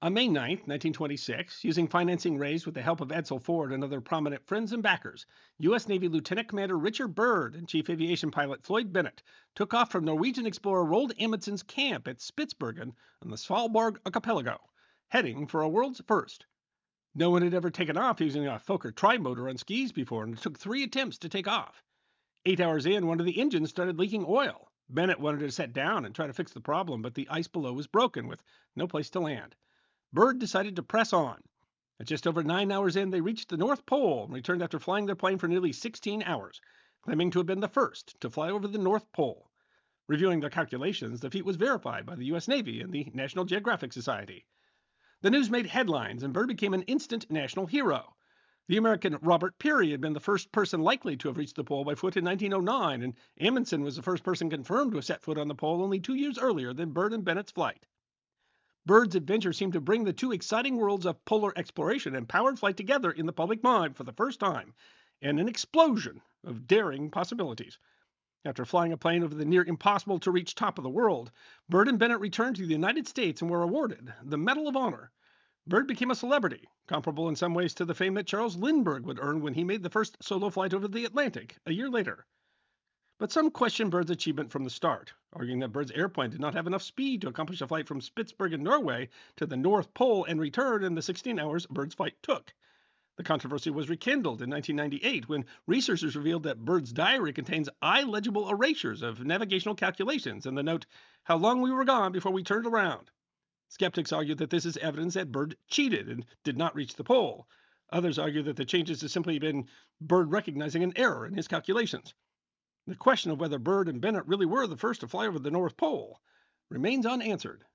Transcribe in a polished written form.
On May 9th, 1926, using financing raised with the help of Edsel Ford and other prominent friends and backers, U.S. Navy Lieutenant Commander Richard Byrd and Chief Aviation Pilot Floyd Bennett took off from Norwegian explorer Roald Amundsen's camp at Spitsbergen on the Svalbard archipelago, heading for a world's first. No one had ever taken off using a Fokker trimotor on skis before, and it took 3 attempts to take off. 8 hours in, one of the engines started leaking oil. Bennett wanted to set down and try to fix the problem, but the ice below was broken with no place to land. Byrd decided to press on. At just over 9 hours in, they reached the North Pole and returned after flying their plane for nearly 16 hours, claiming to have been the first to fly over the North Pole. Reviewing their calculations, the feat was verified by the U.S. Navy and the National Geographic Society. The news made headlines, and Byrd became an instant national hero. The American Robert Peary had been the first person likely to have reached the pole by foot in 1909, and Amundsen was the first person confirmed to have set foot on the pole only 2 years earlier than Byrd and Bennett's flight. Byrd's adventure seemed to bring the two exciting worlds of polar exploration and powered flight together in the public mind for the first time, and an explosion of daring possibilities. After flying a plane over the near impossible to reach top of the world, Byrd and Bennett returned to the United States and were awarded the Medal of Honor. Byrd became a celebrity, comparable in some ways to the fame that Charles Lindbergh would earn when he made the first solo flight over the Atlantic a year later. But some questioned Byrd's achievement from the start, arguing that Byrd's airplane did not have enough speed to accomplish a flight from Spitsbergen, Norway to the North Pole and return in the 16 hours Byrd's flight took. The controversy was rekindled in 1998 when researchers revealed that Byrd's diary contains illegible erasures of navigational calculations and the note, "How long we were gone before we turned around." Skeptics argue that this is evidence that Byrd cheated and did not reach the pole. Others argue that the changes have simply been Byrd recognizing an error in his calculations. The question of whether Byrd and Bennett really were the first to fly over the North Pole remains unanswered.